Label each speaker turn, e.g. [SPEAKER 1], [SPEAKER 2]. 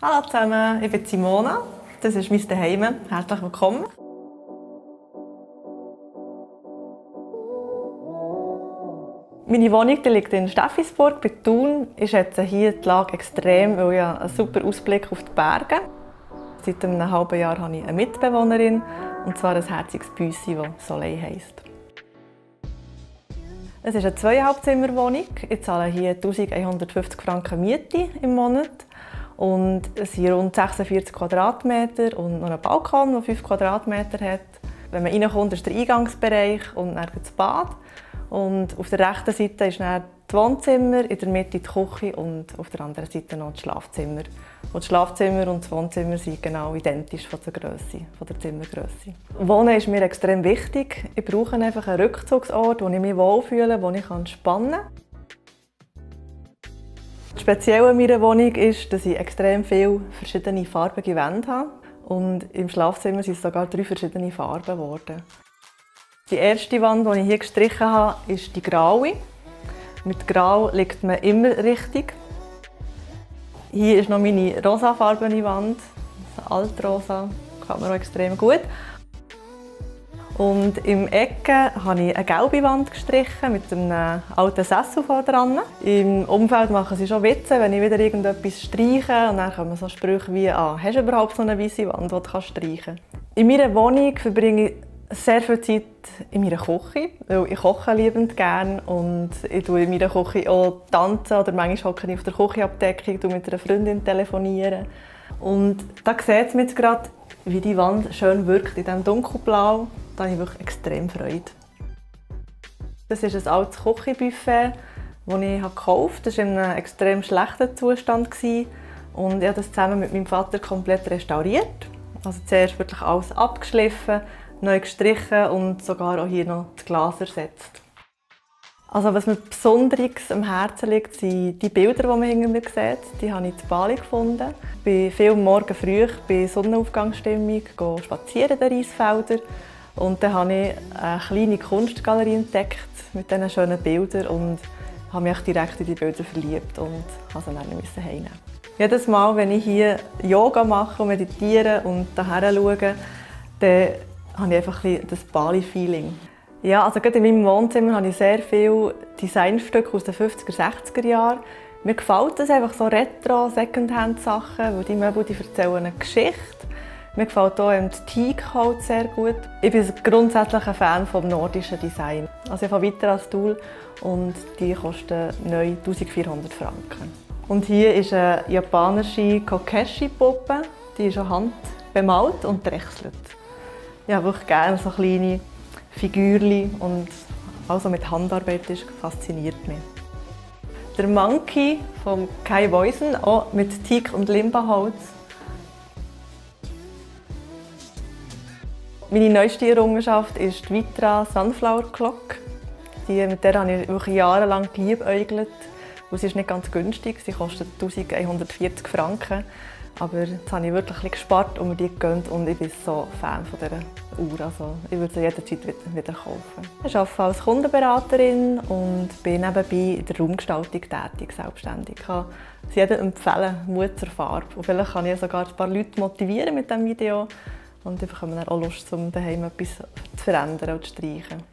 [SPEAKER 1] Hallo zusammen, ich bin Simona. Das ist mein Zuhause. Herzlich willkommen. Meine Wohnung liegt in Steffisburg bei Thun. Ich schätze hier die Lage extrem, weil ich einen super Ausblick auf die Berge habe. Seit einem halben Jahr habe ich eine Mitbewohnerin, und zwar ein herziges Büssi, das Soleil heisst. Es ist eine 2,5-Zimmer-Wohnung. Ich zahle hier 1150 Franken Miete im Monat. Und es sind rund 46 Quadratmeter und noch ein Balkon, der 5 Quadratmeter hat. Wenn man reinkommt, ist der Eingangsbereich und dann das Bad. Und auf der rechten Seite ist dann das Wohnzimmer, in der Mitte die Küche und auf der anderen Seite noch das Schlafzimmer. Und das Schlafzimmer und das Wohnzimmer sind genau identisch von der Grösse, von der Zimmergrösse. Wohnen ist mir extrem wichtig. Ich brauche einfach einen Rückzugsort, wo ich mich wohlfühle, wo ich entspannen kann. Speziell an meiner Wohnung ist, dass ich extrem viele verschiedene farbige Wände habe. Und im Schlafzimmer sind es sogar 3 verschiedene Farben geworden. Die erste Wand, die ich hier gestrichen habe, ist die graue. Mit Grau liegt man immer richtig. Hier ist noch meine rosafarbene Wand, altrosa, gefällt mir auch extrem gut. Und im Ecke habe ich eine gelbe Wand gestrichen mit einem alten Sessel vorne dran. Im Umfeld machen sie schon Witze, wenn ich wieder irgendetwas streiche. Und dann kommen so Sprüche wie «Hast du überhaupt so eine weiße Wand, die du streichen kannst?» In meiner Wohnung verbringe ich sehr viel Zeit in meiner Küche, weil ich koche liebend gerne und ich tue in meiner Küche auch tanzen oder manchmal hocke ich auf der Küchenabdeckung und mit einer Freundin telefonieren. Und da sieht man jetzt gerade, wie die Wand schön wirkt in diesem Dunkelblau. Da habe ich wirklich extrem Freude. Das ist ein altes Küchenbuffet, das ich gekauft habe. Das war in einem extrem schlechten Zustand und ich habe das zusammen mit meinem Vater komplett restauriert. Also zuerst wirklich alles abgeschliffen, neu gestrichen und sogar auch hier noch das Glas ersetzt. Also was mir besonders am Herzen liegt, sind die Bilder, die man hinter mir sieht. Die habe ich in Bali gefunden. Ich bin viel morgen früh bei Sonnenaufgangsstimmung spazieren in den Reisfeldern. Und dann habe ich eine kleine Kunstgalerie entdeckt mit diesen schönen Bildern und habe mich direkt in die Bilder verliebt und musste sie dann heimnehmen. Jedes Mal, wenn ich hier Yoga mache und meditiere und hierher schaue, dann habe ich einfach ein das Bali-Feeling. Ja, also gerade in meinem Wohnzimmer habe ich sehr viele Designstücke aus den 50er, 60er Jahren. Mir gefällt das einfach so Retro, Secondhand-Sachen, weil die Möbel erzählen eine Geschichte. Mir gefällt auch das Teakholz sehr gut. Ich bin grundsätzlich ein Fan vom nordischen Design. Also ich habe weiter als Tool und die kosten neu 1400 Franken. Und hier ist eine japanische Kokeshi-Puppe. Die ist an Hand bemalt und drechselt. Ich habe wirklich gerne so kleine Figürchen und also mit Handarbeit ist, fasziniert mich. Der Monkey von Kai Voisen, auch mit Teak und Limba-Holz. Meine neueste Errungenschaft ist die Vitra Sunflower Clock. Mit der habe ich wirklich jahrelang geliebäugelt. Sie ist nicht ganz günstig, sie kostet 1140 Franken. Aber jetzt habe ich wirklich gespart und mir die gegönnt und ich bin so Fan von dieser Uhr. Also ich würde sie jederzeit wieder kaufen. Ich arbeite als Kundenberaterin und bin nebenbei in der Raumgestaltung tätig, selbstständig. Ich kann es jedem empfehlen, Mut zur Farbe. Und vielleicht kann ich sogar ein paar Leute motivieren mit diesem Video. Und ich bekomme dann auch Lust, daheim etwas zu verändern und zu streichen.